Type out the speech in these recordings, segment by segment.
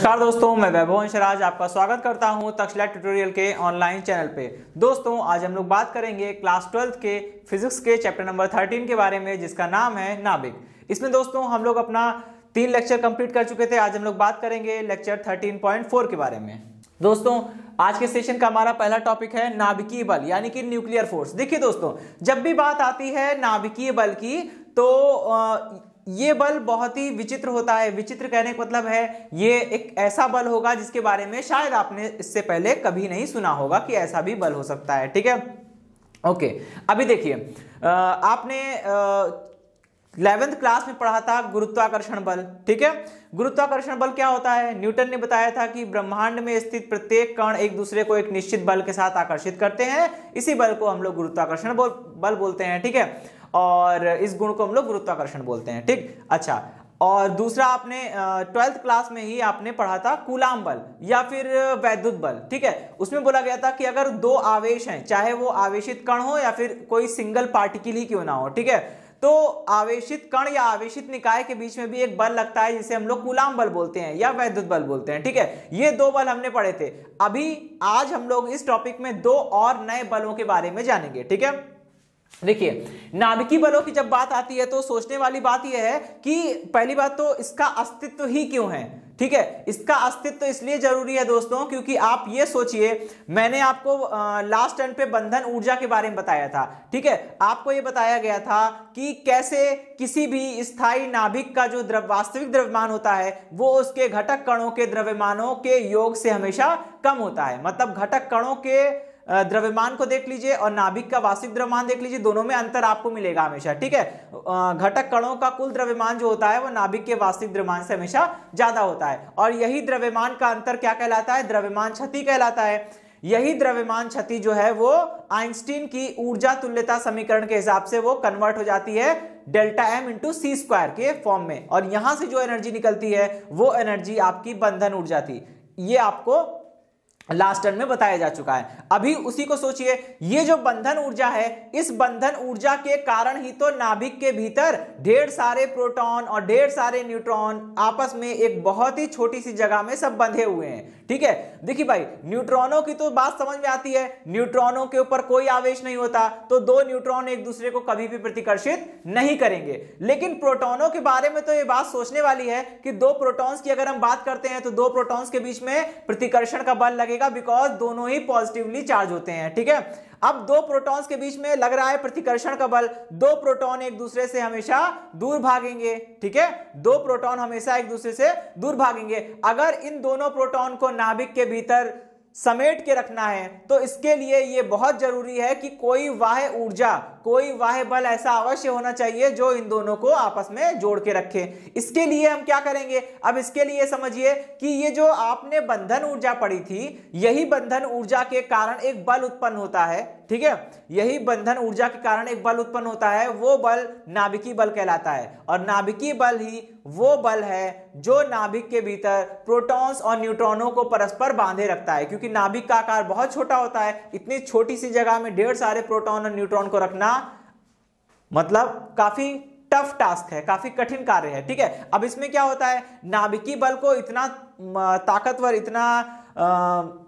नमस्कार दोस्तों, मैं वैभव अंशराज आपका स्वागत करता हूं तक्षशिला ट्यूटोरियल के ऑनलाइन चैनल पे। दोस्तों, आज हम लोग बात करेंगे क्लास 12 के फिजिक्स के चैप्टर नंबर 13 के बारे में, जिसका नाम है नाभिक। इसमें दोस्तों हम लोग अपना 3 लेक्चर कंप्लीट कर चुके थे। आज हम लोग बात करेंगे लेक्चर 13.4 के बारे में। दोस्तों, आज के सेशन का हमारा पहला टॉपिक है नाभिकीय बल यानी कि न्यूक्लियर फोर्स। देखिए दोस्तों, जब भी बात आती है नाभिकीय बल की तो ये बल बहुत ही विचित्र होता है। विचित्र कहने का मतलब है ये एक ऐसा बल होगा जिसके बारे में शायद आपने इससे पहले कभी नहीं सुना होगा कि ऐसा भी बल हो सकता है। ठीक है, ओके। अभी देखिए, आपने 11th क्लास में पढ़ा था गुरुत्वाकर्षण बल। ठीक है, गुरुत्वाकर्षण बल क्या होता है? न्यूटन ने बताया था कि ब्रह्मांड में स्थित प्रत्येक कण एक दूसरे को एक निश्चित बल के साथ आकर्षित करते हैं। इसी बल को हम लोग गुरुत्वाकर्षण बल बोलते हैं। ठीक है, और इस गुण को हम लोग गुरुत्वाकर्षण बोलते हैं। ठीक, अच्छा। और दूसरा आपने 12th क्लास में ही आपने पढ़ा था कूलाम बल या फिर वैद्युत बल। ठीक है, उसमें बोला गया था कि अगर दो आवेश हैं, चाहे वो आवेशित कण हो या फिर कोई सिंगल पार्टिकल ही क्यों ना हो, ठीक है, तो आवेशित कण या आवेशित निकाय के बीच में भी एक बल लगता है जिसे हम लोग कूलाम बल बोलते हैं या वैद्युत बल बोलते हैं। ठीक है, ये 2 बल हमने पढ़े थे। अभी आज हम लोग इस टॉपिक में 2 और नए बलों के बारे में जानेंगे। ठीक है, देखिए, नाभिकीय बलों की जब बात आती है तो सोचने वाली बात यह है कि पहली बात तो इसका अस्तित्व ही क्यों है। ठीक है, इसका अस्तित्व इसलिए जरूरी है दोस्तों क्योंकि आप ये सोचिए, मैंने आपको लास्ट टर्न पे बंधन ऊर्जा के बारे में बताया था। ठीक है, आपको ये बताया गया था कि कैसे किसी भी स्थायी नाभिक का जो वास्तविक द्रव्यमान होता है वो उसके घटक कणों के द्रव्यमानों के योग से हमेशा कम होता है। मतलब घटक कणों के द्रव्यमान को देख लीजिए और नाभिक का वास्तविक द्रव्यमान देख लीजिए, दोनों में अंतर आपको मिलेगा हमेशा। ठीक है, घटक कणों का कुल द्रव्यमान जो होता है वो नाभिक के वास्तविक द्रव्यमान से हमेशा ज्यादा होता है, और यही द्रव्यमान का अंतर क्या कहलाता है? द्रव्यमान क्षति कहलाता है। यही द्रव्यमान क्षति जो है वो आइंस्टीन की ऊर्जा तुल्यता समीकरण के हिसाब से वो कन्वर्ट हो जाती है डेल्टा एम इंटू सी स्क्वायर के फॉर्म में, और यहां से जो एनर्जी निकलती है वो एनर्जी आपकी बंधन ऊर्जा थी। ये आपको लास्ट टर्न में बताया जा चुका है। अभी उसी को सोचिए, ये जो बंधन ऊर्जा है, इस बंधन ऊर्जा के कारण ही तो नाभिक के भीतर ढेर सारे प्रोटॉन और ढेर सारे न्यूट्रॉन आपस में एक बहुत ही छोटी सी जगह में सब बंधे हुए हैं। ठीक है, देखिए भाई, न्यूट्रॉनों की तो बात समझ में आती है। न्यूट्रॉनों के ऊपर कोई आवेश नहीं होता तो 2 न्यूट्रॉन एक दूसरे को कभी भी प्रतिकर्षित नहीं करेंगे। लेकिन प्रोटॉनों के बारे में तो ये बात सोचने वाली है कि 2 प्रोटॉन्स की अगर हम बात करते हैं तो 2 प्रोटॉन्स के बीच में प्रतिकर्षण का बल लगेगा, बिकॉज दोनों ही पॉजिटिवली चार्ज होते हैं। ठीक है, अब 2 प्रोटॉन्स के बीच में लग रहा है प्रतिकर्षण का बल, 2 प्रोटॉन एक दूसरे से हमेशा दूर भागेंगे। ठीक है, 2 प्रोटॉन हमेशा एक दूसरे से दूर भागेंगे। अगर इन दोनों प्रोटॉन को नाभिक के भीतर समेट के रखना है तो इसके लिए यह बहुत जरूरी है कि कोई बाह्य ऊर्जा, कोई बाह्य बल ऐसा अवश्य होना चाहिए जो इन दोनों को आपस में जोड़ के रखे। इसके लिए हम क्या करेंगे? अब इसके लिए समझिए कि ये जो आपने बंधन ऊर्जा पढ़ी थी, यही बंधन ऊर्जा के कारण एक बल उत्पन्न होता है। ठीक है, यही बंधन ऊर्जा के कारण एक बल उत्पन्न होता है, वो बल नाभिकीय बल कहलाता है। और नाभिकीय बल ही वो बल है जो नाभिक के भीतर प्रोटॉन्स और न्यूट्रॉनों को परस्पर बांधे रखता है, क्योंकि नाभिक का आकार बहुत छोटा होता है। इतनी छोटी सी जगह में ढेर सारे प्रोटॉन और न्यूट्रॉन को रखना मतलब काफी टफ टास्क है, काफी कठिन कार्य है। ठीक है, अब इसमें क्या होता है, नाभिकीय बल को इतना ताकतवर, इतना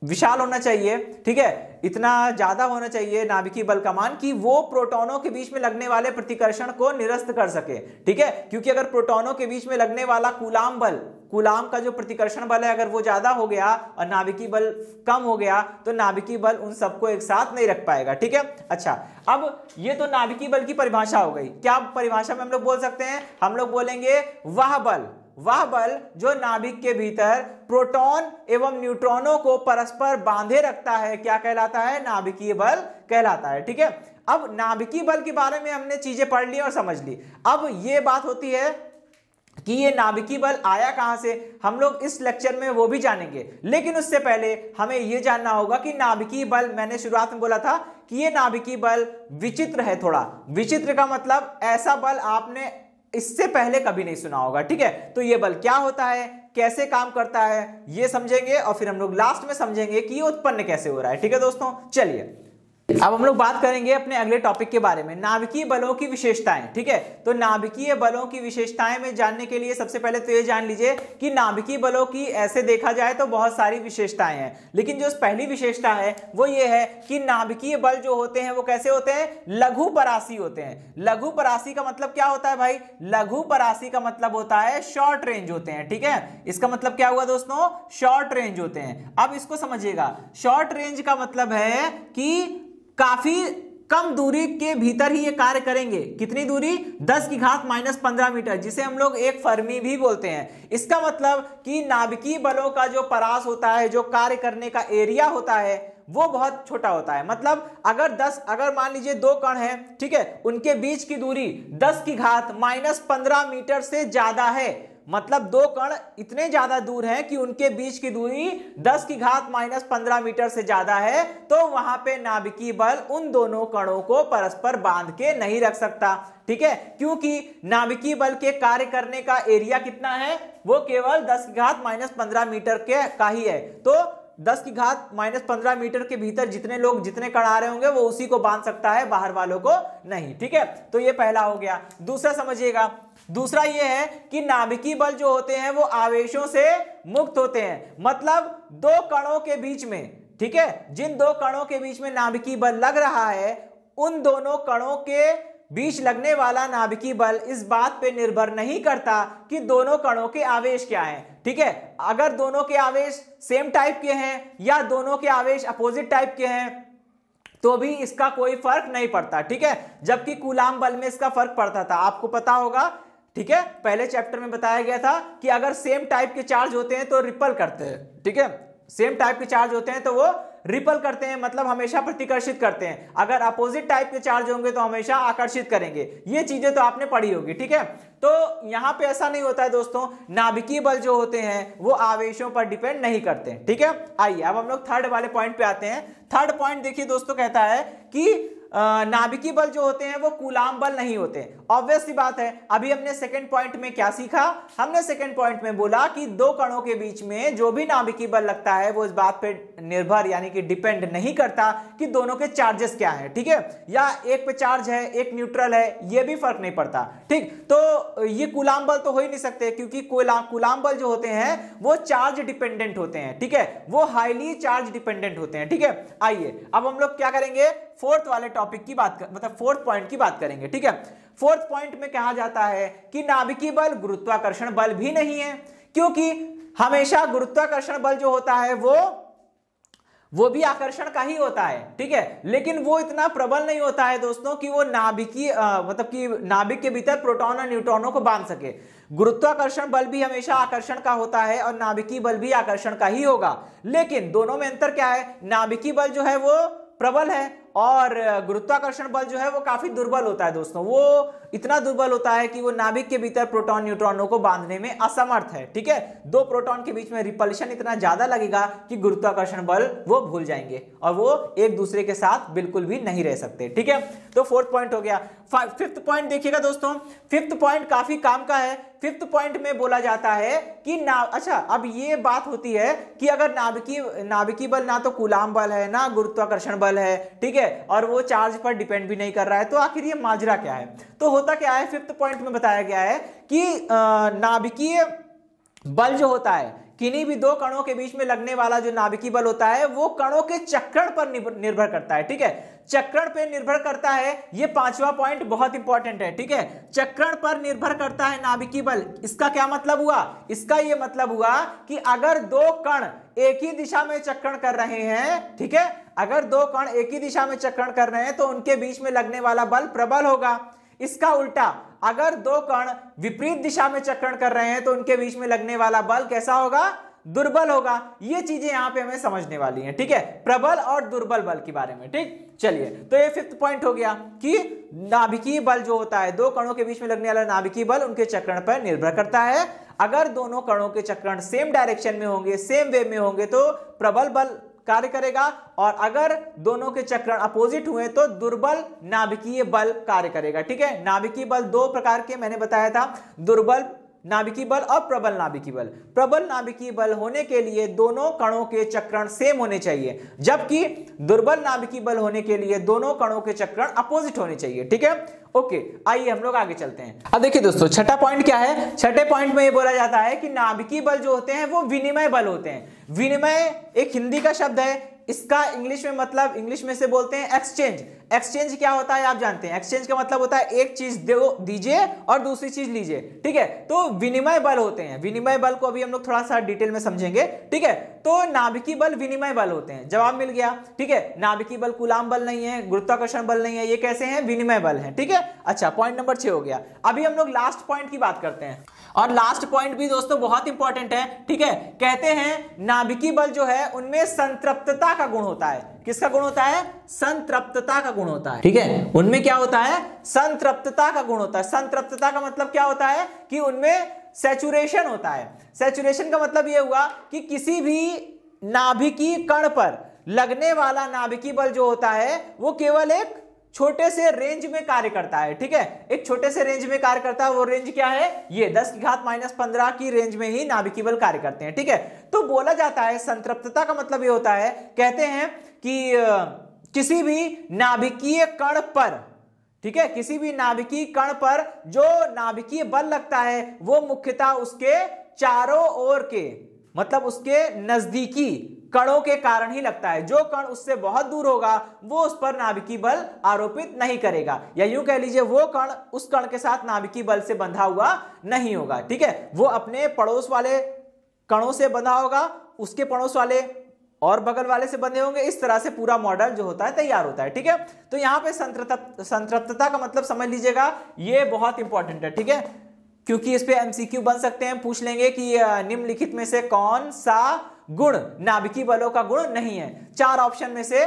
विशाल होना चाहिए, ठीक है, इतना ज्यादा होना चाहिए नाभिकीय बल का मान कि वो प्रोटॉनों के बीच में लगने वाले प्रतिकर्षण को निरस्त कर सके। ठीक है, क्योंकि अगर प्रोटॉनों के बीच में लगने वाला कूलाम बल, कूलाम का जो प्रतिकर्षण बल है, अगर वो ज्यादा हो गया और नाभिकीय बल कम हो गया तो नाभिकीय बल उन सबको एक साथ नहीं रख पाएगा। ठीक है, अच्छा। अब ये तो नाभिकीय बल की परिभाषा हो गई। क्या परिभाषा में हम लोग बोल सकते हैं? हम लोग बोलेंगे वह बल जो नाभिक के भीतर प्रोटॉन एवं न्यूट्रॉनों को परस्पर बांधे रखता है, क्या कहलाता है? नाभिकीय बल कहलाता है। ठीक है, अब नाभिकीय बल के बारे में हमने चीजें पढ़ ली और समझ ली। अब ये बात होती है कि ये नाभिकीय बल आया कहां से, हम लोग इस लेक्चर में वो भी जानेंगे। लेकिन उससे पहले हमें यह जानना होगा कि नाभिकीय बल, मैंने शुरुआत में बोला था कि ये नाभिकीय बल विचित्र है। थोड़ा विचित्र का मतलब ऐसा बल आपने इससे पहले कभी नहीं सुना होगा। ठीक है, तो ये बल क्या होता है, कैसे काम करता है, ये समझेंगे और फिर हम लोग लास्ट में समझेंगे कि ये उत्पन्न कैसे हो रहा है। ठीक है दोस्तों, चलिए अब हम लोग बात करेंगे अपने अगले टॉपिक के बारे में, नाभिकीय बलों की विशेषताएं। ठीक है, तो नाभिकीय बलों की विशेषताएं में जानने के लिए सबसे पहले तो ये जान लीजिए कि नाभिकीय बलों की ऐसे देखा जाए तो बहुत सारी विशेषताएं हैं, लेकिन जो पहली विशेषता है वो ये है कि नाभिकीय बल जो होते हैं वो कैसे होते हैं, लघु परासी होते हैं। लघु परासी का मतलब क्या होता है भाई, लघु परासी का मतलब होता है शॉर्ट रेंज होते हैं। ठीक है, इसका मतलब क्या हुआ दोस्तों, शॉर्ट रेंज होते हैं। अब इसको समझिएगा, शॉर्ट रेंज का मतलब है कि काफी कम दूरी के भीतर ही ये कार्य करेंगे। कितनी दूरी, 10 की घात -15 मीटर, जिसे हम लोग एक फर्मी भी बोलते हैं। इसका मतलब कि नाभिकीय बलों का जो परास होता है, जो कार्य करने का एरिया होता है, वो बहुत छोटा होता है। मतलब अगर मान लीजिए दो कण हैं, ठीक है, उनके बीच की दूरी 10 की घात -15 मीटर से ज्यादा है, मतलब दो कण इतने ज्यादा दूर हैं कि उनके बीच की दूरी 10 की घात -15 मीटर से ज्यादा है, तो वहां पे नाभिकीय बल उन दोनों कणों को परस्पर बांध के नहीं रख सकता। ठीक है, क्योंकि नाभिकीय बल के कार्य करने का एरिया कितना है, वो केवल 10 की घात -15 मीटर के का ही है। तो 10 की घात -15 मीटर के भीतर जितने कण आ रहे होंगे वो उसी को बांध सकता है, बाहर वालों को नहीं। ठीक है, तो ये पहला हो गया। दूसरा समझिएगा, दूसरा ये है कि नाभिकीय बल जो होते हैं वो आवेशों से मुक्त होते हैं। मतलब दो कणों के बीच में, ठीक है, जिन दो कणों के बीच में नाभिकीय बल लग रहा है, उन दोनों कणों के बीच लगने वाला नाभिकीय बल इस बात पे निर्भर नहीं करता कि दोनों कणों के आवेश क्या हैं। ठीक है, अगर दोनों के आवेश सेम टाइप के हैं या दोनों के आवेश अपोजिट टाइप के हैं तो भी इसका कोई फर्क नहीं पड़ता। ठीक है, जबकि कूलाम बल में इसका फर्क पड़ता था, आपको पता होगा। ठीक है, पहले चैप्टर में बताया गया था कि अगर सेम टाइप के चार्ज होते हैं तो रिपल करते हैं। ठीक है, सेम टाइप के चार्ज होते हैं तो वो रिपल करते हैं, मतलब हमेशा प्रतिकर्षित करते हैं। अगर अपोजिट टाइप के चार्ज होंगे तो हमेशा आकर्षित करेंगे। ये चीजें तो आपने पढ़ी होगी। ठीक है, तो यहां पे ऐसा नहीं होता है दोस्तों, नाभिकीय बल जो होते हैं वो आवेशों पर डिपेंड नहीं करते। ठीक है, आइए अब हम लोग थर्ड वाले पॉइंट पे आते हैं। थर्ड पॉइंट देखिए दोस्तों, कहता है कि नाभिकीय बल जो होते हैं वो कूलाम बल नहीं होते। ऑब्वियस सी बात है, अभी हमने सेकंड पॉइंट में क्या सीखा, हमने सेकंड पॉइंट में बोला कि दो कणों के बीच में जो भी नाभिकीय बल लगता है वो इस बात पे निर्भर यानी कि डिपेंड नहीं करता कि दोनों के चार्जेस क्या हैं। ठीक है, या एक पे चार्ज है एक न्यूट्रल है, ये भी फर्क नहीं पड़ता। ठीक, तो ये कूलाम बल तो हो ही नहीं सकते, क्योंकि कूलाम बल जो होते हैं वो चार्ज डिपेंडेंट होते हैं। ठीक है, वो हाईली चार्ज डिपेंडेंट होते हैं। ठीक है, आइए अब हम लोग क्या करेंगे, फोर्थ वाले टॉपिक की मतलब फोर्थ पॉइंट की बात करेंगे। ठीक है, फोर्थ पॉइंट में कहा जाता है कि नाभिकीय बल गुरुत्वाकर्षण बल भी नहीं है, क्योंकि हमेशा गुरुत्वाकर्षण बल जो होता है वो भी आकर्षण का ही होता है। ठीक है, लेकिन वो इतना प्रबल नहीं होता है दोस्तों कि वो नाभिकीय मतलब कि नाभिक के भीतर प्रोटॉन और न्यूट्रॉनों को बांध सके। गुरुत्वाकर्षण बल भी हमेशा आकर्षण का होता है और नाभिकीय बल भी आकर्षण का ही होगा, लेकिन दोनों में अंतर क्या है, नाभिकीय बल जो है वो प्रबल है और गुरुत्वाकर्षण बल जो है वो काफी दुर्बल होता है दोस्तों। वो इतना दुर्बल होता है कि वो नाभिक के भीतर प्रोटॉन न्यूट्रॉनों को बांधने में असमर्थ है। ठीक है, दो प्रोटॉन के बीच में रिपल्शन इतना ज्यादा लगेगा कि गुरुत्वाकर्षण बल वो भूल जाएंगे और वो एक दूसरे के साथ बिल्कुल भी नहीं रह सकते। ठीक है, तो फोर्थ पॉइंट हो गया। फिफ्थ पॉइंट देखिएगा दोस्तों, फिफ्थ पॉइंट काफी काम का है। फिफ्थ पॉइंट में बोला जाता है कि अच्छा, अब ये बात होती है कि अगर नाभिकीय बल ना तो कूलाम बल है ना गुरुत्वाकर्षण बल है, ठीक है, और वो चार्ज पर डिपेंड भी नहीं कर रहा है, तो आखिर ये माजरा क्या है। तो होता क्या है, फिफ्थ पॉइंट में बताया गया है कि नाभिकीय बल जो होता है, किन्हीं भी दो कणों के बीच में लगने वाला जो नाभिकीय बल होता है वो कणों के चक्रण पर निर्भर करता है। ठीक है, चक्रण पर निर्भर करता है, ये पांचवा पॉइंट बहुत इंपॉर्टेंट है। ठीक है, चक्रण पर निर्भर करता है नाभिकीय बल। इसका क्या मतलब हुआ, इसका ये मतलब हुआ कि अगर दो कण एक ही दिशा में चक्रण कर रहे हैं, ठीक है, अगर दो कण एक ही दिशा में चक्रण कर रहे हैं तो उनके बीच में लगने वाला बल प्रबल होगा। इसका उल्टा, अगर दो कण विपरीत दिशा में चक्रण कर रहे हैं तो उनके बीच में लगने वाला बल कैसा होगा, दुर्बल होगा। ये चीजें यहां पे हमें समझने वाली हैं। ठीक है, प्रबल और दुर्बल बल के बारे में। ठीक, चलिए, तो ये फिफ्थ पॉइंट हो गया कि नाभिकीय बल जो होता है, दो कणों के बीच में लगने वाला नाभिकीय बल उनके चक्रण पर निर्भर करता है। अगर दोनों कणों के चक्रण सेम डायरेक्शन में होंगे, सेम वे में होंगे तो प्रबल बल कार्य करेगा, और अगर दोनों के चक्रण अपोजिट हुए तो दुर्बल नाभिकीय बल कार्य करेगा। ठीक है, नाभिकीय बल दो प्रकार के मैंने बताया था, दुर्बल नाभिकीय बल और प्रबल नाभिकीय बल। प्रबल नाभिकीय बल होने के लिए दोनों कणों के चक्रण सेम होने चाहिए, जबकि दुर्बल नाभिकीय बल होने के लिए दोनों कणों के चक्रण अपोजिट होने चाहिए। ठीक है, ओके, आइए हम लोग आगे चलते हैं। अब देखिए दोस्तों, छठा पॉइंट क्या है? छठे पॉइंट में ये बोला जाता है कि नाभिकीय बल जो होते हैं वो विनिमय बल होते हैं। विनिमय एक हिंदी का शब्द है, इसका इंग्लिश में मतलब, इंग्लिश में से बोलते हैं एक्सचेंज। एक्सचेंज क्या होता है आप जानते हैं? एक्सचेंज का मतलब होता है एक चीज दो दीजिए और दूसरी चीज लीजिए। ठीक है, तो विनिमय बल होते हैं। विनिमय बल को अभी हम लोग थोड़ा सा डिटेल में समझेंगे। ठीक है, तो नाभिकीय बल विनिमय बल होते हैं। जवाब मिल गया। ठीक है, नाभिकीय बल कूलाम बल नहीं है, गुरुत्वाकर्षण बल नहीं है, ये कैसे हैं? विनिमय बल हैं। ठीक है, अच्छा, पॉइंट नंबर 6 हो गया। अभी हम लोग लास्ट पॉइंट की बात करते हैं, और लास्ट पॉइंट भी दोस्तों बहुत इंपॉर्टेंट है। ठीक है, कहते हैं नाभिकीय बल जो है उनमें संतृप्तता का गुण होता है। किसका गुण होता है? संतृप्तता का गुण होता है। ठीक है, उनमें क्या होता है? संतृप्तता का गुण होता है। संतृप्तता का मतलब क्या होता है? कि उनमें सैचुरेशन होता है। सैचुरेशन का मतलब यह हुआ कि किसी भी नाभिकीय कण पर लगने वाला नाभिकीय बल जो होता है वो केवल एक छोटे से रेंज में कार्य करता है। ठीक है, एक छोटे से रेंज में कार्य करता है। वो रेंज क्या है? ये 10⁻⁻15 की रेंज में ही नाभिकीय बल कार्य करते हैं। ठीक है, तो बोला जाता है संतृप्तता का मतलब ये होता है, कहते हैं कि किसी भी नाभिकीय कण पर, ठीक है, किसी भी नाभिकीय कण पर जो नाभिकीय बल लगता है वो मुख्यतः उसके चारों ओर के, मतलब उसके नजदीकी कणों के कारण ही लगता है। जो कण उससे बहुत दूर होगा वो उस पर नाभिकीय बल आरोपित नहीं करेगा, या यूं कह लीजिए वो कण उस कण के साथ नाभिकीय बल से बंधा हुआ नहीं होगा। ठीक है, वो अपने पड़ोस वाले कणों से बंधा होगा, उसके पड़ोस वाले और बगल वाले से बंधे होंगे। इस तरह से पूरा मॉडल जो होता है तैयार होता है। ठीक है, तो यहां पे संतृप्तता का मतलब समझ लीजिएगा, ये बहुत इंपॉर्टेंट है। ठीक है, क्योंकि इस पे एमसीक्यू बन सकते हैं, पूछ लेंगे कि निम्नलिखित में से कौन सा गुण नाभिकीय बलों का गुण नहीं है। 4 ऑप्शन में से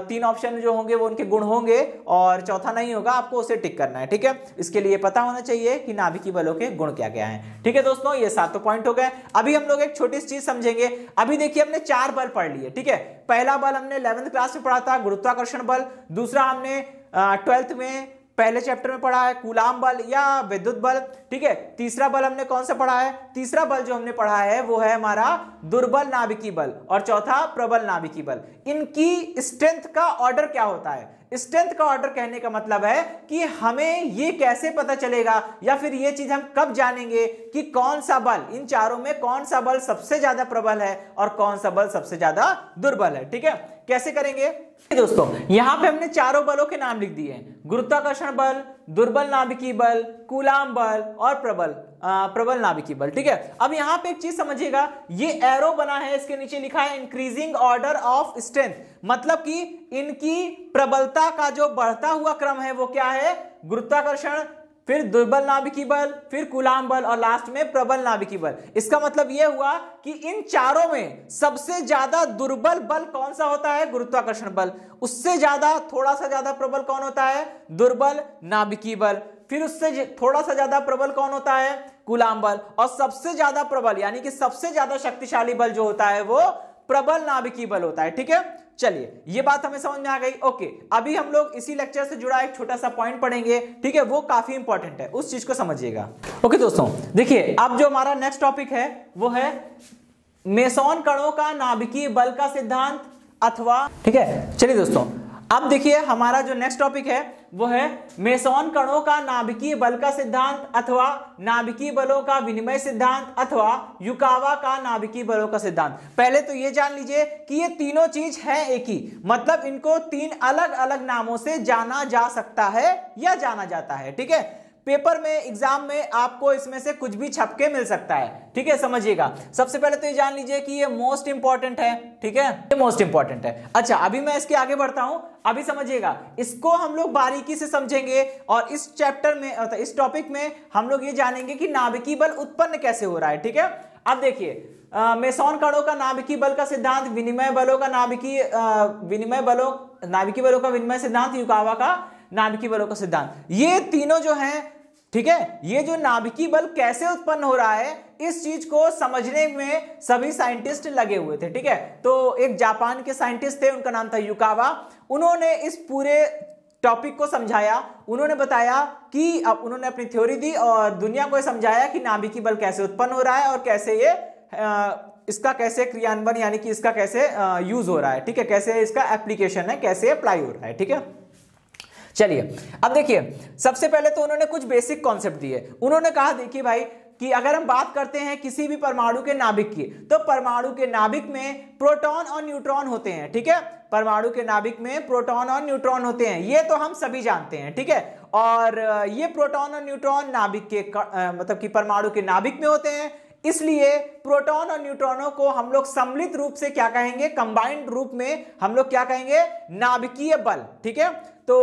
3 ऑप्शन जो होंगे वो उनके गुण होंगे और चौथा नहीं होगा, आपको उसे टिक करना है। ठीक है, इसके लिए पता होना चाहिए कि नाभिकीय बलों के गुण क्या क्या हैं। ठीक है दोस्तों, ये 7 पॉइंट हो गए। अभी हम लोग एक छोटी सी चीज समझेंगे। अभी देखिए, हमने 4 बल पढ़ लिए। ठीक है, पहला बल हमने 11th क्लास में पढ़ा था, गुरुत्वाकर्षण बल। दूसरा हमने 12th में पहले चैप्टर में पढ़ा है, कूलाम बल या विद्युत बल। ठीक है, तीसरा बल हमने कौन सा पढ़ा है? तीसरा बल जो हमने पढ़ा है वो है हमारा दुर्बल नाभिकीय बल, और चौथा प्रबल नाभिकीय बल। इनकी स्ट्रेंथ का ऑर्डर क्या होता है? स्ट्रेंथ का ऑर्डर कहने का मतलब है कि हमें ये कैसे पता चलेगा, या फिर ये चीज हम कब जानेंगे कि कौन सा बल, इन चारों में कौन सा बल सबसे ज्यादा प्रबल है और कौन सा बल सबसे ज्यादा दुर्बल है। ठीक है, कैसे करेंगे दोस्तों? यहां पे हमने चारों बलों के नाम लिख दिए हैं, गुरुत्वाकर्षण बल, दुर्बल नाभिकीय बल, कूलाम बल और प्रबल नाभिकीय बल। ठीक है, अब यहां पे एक चीज समझिएगा, ये एरो बना है, इसके नीचे लिखा है इंक्रीजिंग ऑर्डर ऑफ स्ट्रेंथ, मतलब कि इनकी प्रबलता का जो बढ़ता हुआ क्रम है वो क्या है? गुरुत्वाकर्षण, फिर दुर्बल नाभिकीय बल, फिर कूलाम बल और लास्ट में प्रबल नाभिकीय बल। इसका मतलब यह हुआ कि इन चारों में सबसे ज्यादा दुर्बल बल कौन सा होता है? गुरुत्वाकर्षण बल। उससे ज्यादा, थोड़ा सा ज्यादा प्रबल कौन होता है? दुर्बल नाभिकीय बल। फिर उससे थोड़ा सा ज्यादा प्रबल कौन होता है? कूलाम बल। और सबसे ज्यादा प्रबल यानी कि सबसे ज्यादा शक्तिशाली बल जो होता है वो प्रबल नाभिकीय बल होता है। ठीक है, चलिए ये बात हमें समझ में आ गई। ओके, अभी हम लोग इसी लेक्चर से जुड़ा एक छोटा सा पॉइंट पढ़ेंगे। ठीक है, वो काफी इंपॉर्टेंट है, उस चीज को समझिएगा। ओके दोस्तों, देखिए अब जो हमारा नेक्स्ट टॉपिक है वो है मेसॉन कणों का नाभिकीय बल का सिद्धांत अथवा, ठीक है, चलिए दोस्तों अब देखिए हमारा जो नेक्स्ट टॉपिक है वो है मेसॉन कणों का नाभिकीय बल का सिद्धांत अथवा नाभिकीय बलों का विनिमय सिद्धांत अथवा युकावा का नाभिकीय बलों का सिद्धांत। पहले तो ये जान लीजिए कि ये तीनों चीज है एक ही, मतलब इनको 3 अलग अलग नामों से जाना जा सकता है या जाना जाता है। ठीक है, पेपर में, एग्जाम में आपको इसमें से कुछ भी छपके मिल सकता है। ठीक है, समझिएगा। सबसे पहले तो ये जान लीजिए कि ये मोस्ट इंपॉर्टेंट है। ठीक है, ये मोस्ट इंपॉर्टेंट है। अच्छा, अभी मैं इसके आगे बढ़ता हूं। अभी समझिएगा, इसको हम लोग बारीकी से समझेंगे और इस चैप्टर में, इस टॉपिक में हम लोग ये जानेंगे कि नाभिकीय बल उत्पन्न कैसे हो रहा है। ठीक है, अब देखिए मेसॉन कणों का नाभिकीय बल का सिद्धांत, नाभिकीय बलों का विनिमय सिद्धांत, युकावा का नाभिकीय बलों का सिद्धांत, ये तीनों जो हैं, ठीक है, ये जो नाभिकीय बल कैसे उत्पन्न हो रहा है इस चीज को समझने में सभी साइंटिस्ट लगे हुए थे। ठीक है, तो एक जापान के साइंटिस्ट थे, उनका नाम था युकावा। उन्होंने इस पूरे टॉपिक को समझाया, उन्होंने बताया कि अब उन्होंने अपनी थ्योरी दी और दुनिया को समझाया कि नाभिकीय बल कैसे उत्पन्न हो रहा है और कैसे ये इसका कैसे क्रियान्वयन यानी कि इसका कैसे यूज हो रहा है, ठीक है, कैसे इसका एप्लीकेशन है, कैसे अप्लाई हो रहा है, ठीक है। चलिए अब देखिए, सबसे पहले तो उन्होंने कुछ बेसिक कॉन्सेप्ट दिए। उन्होंने कहा देखिए भाई कि अगर हम बात करते हैं किसी भी परमाणु के नाभिक की, तो परमाणु के नाभिक में प्रोटॉन और न्यूट्रॉन होते हैं, ठीक है, परमाणु के नाभिक में प्रोटॉन और न्यूट्रॉन होते हैं, ये तो हम सभी जानते हैं, ठीक है। और ये प्रोटॉन और न्यूट्रॉन नाभिक के मतलब कि परमाणु के नाभिक में होते हैं, इसलिए प्रोटॉन और न्यूट्रॉनों को हम लोग सम्मिलित रूप से क्या कहेंगे, कंबाइंड रूप में हम लोग क्या कहेंगे, नाभिकीय बल, ठीक है। तो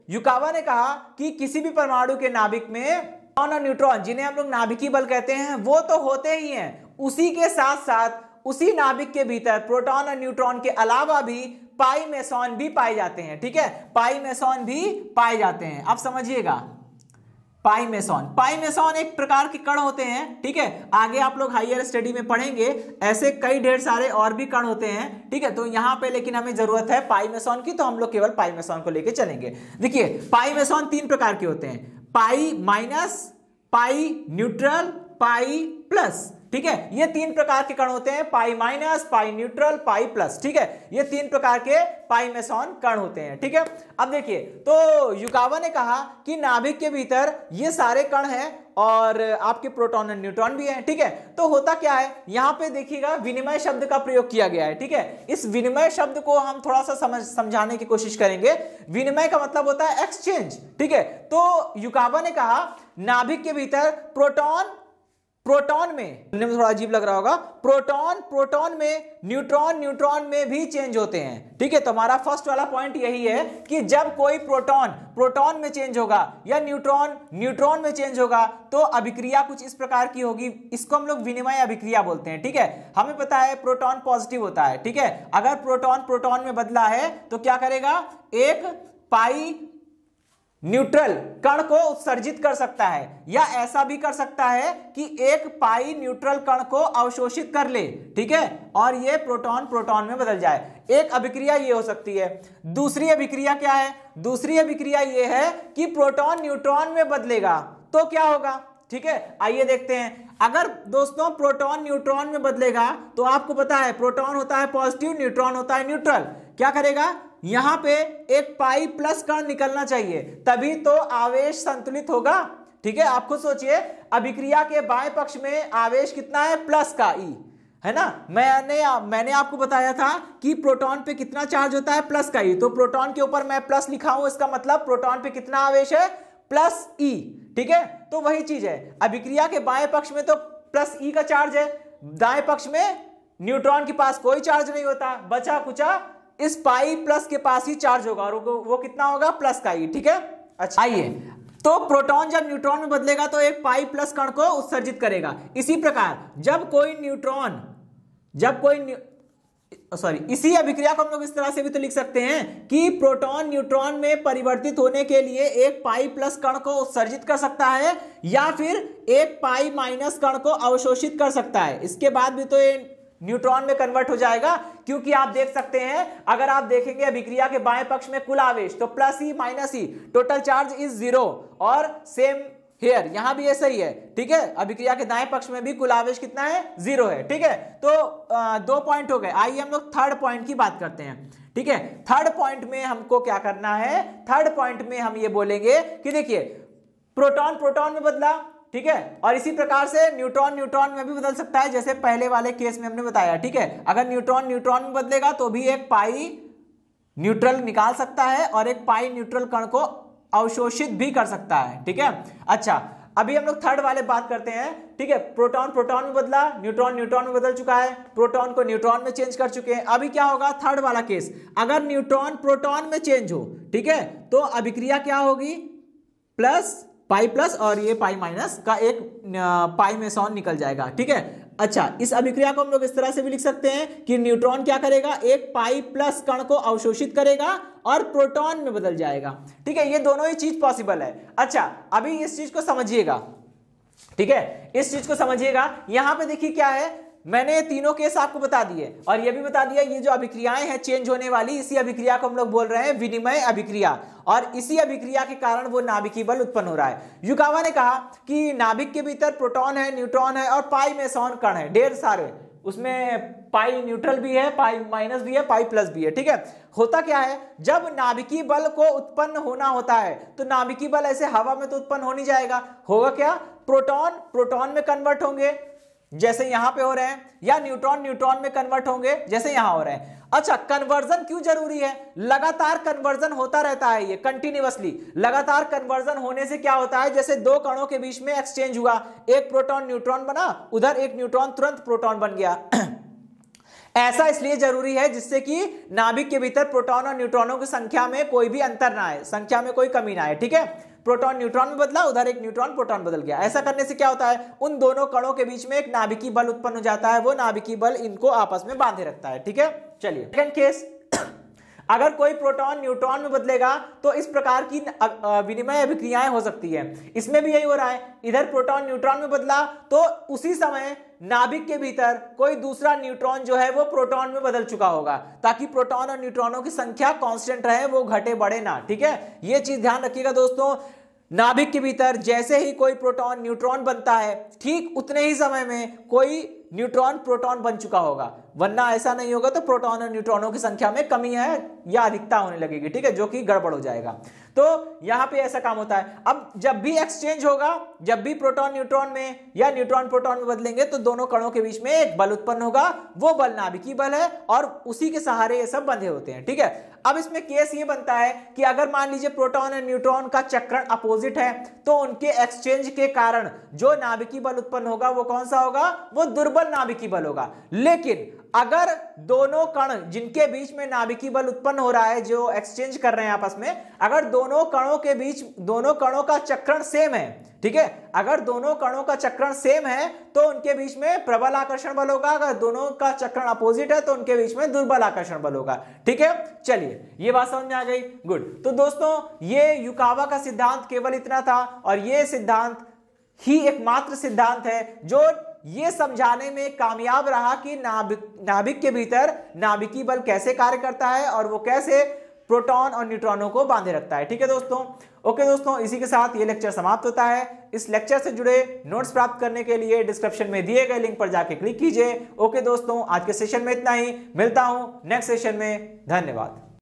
युकावा ने कहा कि किसी भी परमाणु के नाभिक में प्रोटॉन और न्यूट्रॉन, जिन्हें हम लोग नाभिकीय बल कहते हैं, वो तो होते ही हैं, उसी के साथ साथ उसी नाभिक के भीतर प्रोटॉन और न्यूट्रॉन के अलावा भी पाई मेसॉन भी पाए जाते हैं, ठीक है, पाई मेसॉन भी पाए जाते हैं। अब समझिएगा, पाई मेसॉन एक प्रकार के कण होते हैं, ठीक है, आगे आप लोग हायर स्टडी में पढ़ेंगे, ऐसे कई ढेर सारे और भी कण होते हैं, ठीक है। तो यहां पे लेकिन हमें जरूरत है पाई मेसॉन की, तो हम लोग केवल पाई मेसॉन को लेके चलेंगे। देखिए पाई मेसॉन 3 प्रकार के होते हैं, पाई माइनस, पाई न्यूट्रल, पाई प्लस, ठीक है, ये 3 प्रकार के कण होते हैं, पाई माइनस, पाई न्यूट्रल, पाई प्लस, ठीक है, ये 3 प्रकार के पाई मेसॉन कण होते हैं, ठीक है। अब देखिए, तो युकावा ने कहा कि नाभिक के भीतर ये सारे कण हैं और आपके प्रोटॉन और न्यूट्रॉन भी हैं, ठीक है। तो होता क्या है, यहां पे देखिएगा विनिमय शब्द का प्रयोग किया गया है, ठीक है। इस विनिमय शब्द को हम थोड़ा सा समझाने की कोशिश करेंगे। विनिमय का मतलब होता है एक्सचेंज, ठीक है। तो युकावा ने कहा नाभिक के भीतर प्रोटॉन में, थोड़ा अजीब लग रहा होगा, प्रोटॉन में, न्यूट्रॉन में भी चेंज होते हैं, ठीक है। तो हमारा फर्स्ट वाला पॉइंट यही है कि जब कोई प्रोटॉन में चेंज होगा या न्यूट्रॉन में चेंज होगा, तो अभिक्रिया कुछ इस प्रकार की होगी, इसको हम लोग विनिमय अभिक्रिया बोलते हैं, ठीक है। हमें पता है प्रोटॉन पॉजिटिव होता है, ठीक है, अगर प्रोटॉन में बदला है तो क्या करेगा, एक पाई न्यूट्रल कण को उत्सर्जित कर सकता है, या ऐसा भी कर सकता है कि एक पाई न्यूट्रल कण को अवशोषित कर ले, ठीक है, और ये प्रोटॉन में बदल जाए। एक अभिक्रिया ये हो सकती है। दूसरी अभिक्रिया क्या है, दूसरी अभिक्रिया ये है कि प्रोटॉन न्यूट्रॉन में बदलेगा, तो क्या होगा, ठीक है। आइए देखते हैं, अगर दोस्तों प्रोटॉन न्यूट्रॉन में बदलेगा तो आपको पता है प्रोटॉन होता है पॉजिटिव, न्यूट्रॉन होता है न्यूट्रल, क्या करेगा, यहां पे एक पाई प्लस कण निकलना चाहिए, तभी तो आवेश संतुलित होगा, ठीक है। आप खुद सोचिए, अभिक्रिया के बाएं पक्ष में आवेश कितना है, प्लस का ई, है ना। मैंने आपको बताया था कि प्रोटॉन पे कितना चार्ज होता है, प्लस का ई, तो प्रोटॉन के ऊपर मैं प्लस लिखा हूं, इसका मतलब प्रोटॉन पे कितना आवेश है, प्लस ई, ठीक है। तो वही चीज है, अभिक्रिया के बाएं पक्ष में तो प्लस ई का चार्ज है, दाएं पक्ष में न्यूट्रॉन के पास कोई चार्ज नहीं होता, बचा कुचा इस पाई प्लस के पास ही चार्ज होगा, और वो कितना होगा, प्लस का ई, ठीक है। अच्छा आइए, तो प्रोटॉन जब न्यूट्रॉन में बदलेगा तो एक पाई प्लस कण को उत्सर्जित करेगा। इसी प्रकार इसी अभिक्रिया को हम लोग इस तरह से भी तो लिख सकते हैं कि प्रोटॉन न्यूट्रॉन में परिवर्तित होने के लिए एक पाई प्लस कण को उत्सर्जित कर सकता है, या फिर एक पाई माइनस कण को अवशोषित कर सकता है। इसके बाद भी तो ये न्यूट्रॉन में कन्वर्ट हो जाएगा, क्योंकि आप देख सकते हैं, अगर आप देखेंगे अभिक्रिया के बाएं पक्ष में कुल आवेश तो plus E minus E, total charge is 0, और सेम हियर, यहां भी ऐसा ही है, ठीक है। अभिक्रिया के दाएं पक्ष में भी कुल आवेश कितना है, 0 है, ठीक है। तो 2 पॉइंट हो गए। आइए हम लोग थर्ड पॉइंट की बात करते हैं, ठीक है। थर्ड पॉइंट में हमको क्या करना है, थर्ड पॉइंट में हम ये बोलेंगे कि देखिए प्रोटॉन में बदला, ठीक है, और इसी प्रकार से न्यूट्रॉन में भी बदल सकता है, जैसे पहले वाले केस में हमने बताया, ठीक है। अगर न्यूट्रॉन में बदलेगा तो भी एक पाई न्यूट्रल निकाल सकता है और एक पाई न्यूट्रल कण को अवशोषित भी कर सकता है, ठीक है। अच्छा, अभी हम लोग थर्ड वाले बात करते हैं, ठीक है। प्रोटॉन में बदला, न्यूट्रॉन में बदल चुका है, प्रोटॉन को न्यूट्रॉन में चेंज कर चुके हैं। अभी क्या होगा, थर्ड वाला केस, अगर न्यूट्रॉन प्रोटॉन में चेंज हो, ठीक है, तो अभिक्रिया क्या होगी, प्लस पाई प्लस और ये पाई माइनस का एक पाई मेसॉन निकल जाएगा, ठीक है। अच्छा, इस अभिक्रिया को हम लोग इस तरह से भी लिख सकते हैं कि न्यूट्रॉन क्या करेगा, एक पाई प्लस कण को अवशोषित करेगा और प्रोटॉन में बदल जाएगा, ठीक है। ये दोनों ही चीज पॉसिबल है। अच्छा, अभी इस चीज को समझिएगा, ठीक है, इस चीज को समझिएगा। यहां पे देखिए क्या है, मैंने ये तीनों केस आपको बता दिए और ये भी बता दिया ये जो अभिक्रियाएं हैं चेंज होने वाली, इसी अभिक्रिया को हम लोग बोल रहे हैं विनिमय अभिक्रिया, और इसी अभिक्रिया के कारण वो नाभिकीय बल उत्पन्न हो रहा है। युकावा ने कहा कि नाभिक के भीतर प्रोटॉन है, न्यूट्रॉन है और पाई मेसॉन कण है, ढेर सारे, उसमें पाई न्यूट्रल भी है, पाई माइनस भी है, पाई प्लस भी है। ठीक है, होता क्या है, जब नाभिकीय बल को उत्पन्न होना होता है तो नाभिकीय बल ऐसे हवा में तो उत्पन्न हो नहीं जाएगा, होगा क्या, प्रोटॉन प्रोटॉन में कन्वर्ट होंगे जैसे यहां पे हो रहे हैं, या न्यूट्रॉन न्यूट्रॉन में कन्वर्ट होंगे जैसे यहां हो रहे हैं। अच्छा, कन्वर्जन क्यों जरूरी है, लगातार कन्वर्जन होता रहता है, ये कंटिन्यूअसली लगातार कन्वर्जन होने से क्या होता है, जैसे दो कणों के बीच में एक्सचेंज हुआ, एक प्रोटॉन न्यूट्रॉन बना, उधर एक न्यूट्रॉन तुरंत प्रोटॉन बन गया ऐसा इसलिए जरूरी है जिससे कि नाभिक के भीतर प्रोटॉन और न्यूट्रॉनों की संख्या में कोई भी अंतर ना आए, संख्या में कोई कमी ना आए। ठीक है, प्रोटॉन न्यूट्रॉन में बदला, उधर एक न्यूट्रॉन प्रोटॉन बदल गया, ऐसा करने से क्या होता है, उन दोनों कणों के बीच में एक नाभिकीय बल उत्पन्न हो जाता है, वो नाभिकीय बल इनको आपस में बांधे रखता है। ठीक है, चलिए सेकंड केस, अगर कोई प्रोटॉन न्यूट्रॉन में बदलेगा तो इस प्रकार की विनिमय अभिक्रियाएं हो सकती है। इसमें भी यही हो रहा है, इधर प्रोटॉन न्यूट्रॉन में बदला तो उसी समय नाभिक के भीतर कोई दूसरा न्यूट्रॉन जो है वो प्रोटॉन में बदल चुका होगा, ताकि प्रोटॉन और न्यूट्रॉनों की संख्या कांस्टेंट रहे, वो घटे बढ़े ना। ठीक है, ये चीज ध्यान रखिएगा दोस्तों, नाभिक के भीतर जैसे ही कोई प्रोटॉन न्यूट्रॉन बनता है ठीक उतने ही समय में कोई न्यूट्रॉन प्रोटॉन बन चुका होगा, वरना ऐसा नहीं होगा तो प्रोटॉन और न्यूट्रॉनों की संख्या में कमी है या अधिकता होने लगेगी। ठीक है, जो कि गड़बड़ हो जाएगा। तो यहां पे ऐसा काम होता है। अब जब भी एक्सचेंज होगा, जब भी प्रोटॉन न्यूट्रॉन में या न्यूट्रॉन प्रोटॉन में बदलेंगे तो दोनों कणों के बीच में एक बल उत्पन्न होगा, वो बल नाभिकीय बल है और उसी के सहारे ये सब बंधे होते हैं। ठीक है, अब इसमें केस ये बनता है कि अगर मान लीजिए प्रोटॉन और न्यूट्रॉन का चक्रण अपोजिट है तो उनके एक्सचेंज के कारण जो नाभिकीय बल उत्पन्न होगा वो कौन सा होगा, वो दुर्बल नाभिकीय बल होगा। लेकिन अगर दोनों कण जिनके बीच में नाभिकीय बल उत्पन्न हो रहा है, जो एक्सचेंज कर रहे हैं आपस में, अगर दोनों कणों के बीच दोनों कणों का चक्रण सेम है, ठीक है, अगर दोनों कणों का चक्रण सेम है तो उनके बीच में प्रबल आकर्षण बल होगा, अगर दोनों का चक्रण अपोजिट है तो उनके बीच में दुर्बल आकर्षण बल होगा। ठीक है, चलिए ये बात समझ में आ गई, गुड। तो दोस्तों ये युकावा का सिद्धांत केवल इतना था और ये सिद्धांत ही एकमात्र सिद्धांत है जो ये समझाने में कामयाब रहा कि नाभिक के भीतर नाभिकीय बल कैसे कार्य करता है और वो कैसे प्रोटॉन और न्यूट्रॉनों को बांधे रखता है। ठीक है दोस्तों, ओके दोस्तों, इसी के साथ ये लेक्चर समाप्त होता है। इस लेक्चर से जुड़े नोट्स प्राप्त करने के लिए डिस्क्रिप्शन में दिए गए लिंक पर जाके क्लिक कीजिए। ओके दोस्तों, आज के सेशन में इतना ही, मिलता हूं नेक्स्ट सेशन में, धन्यवाद।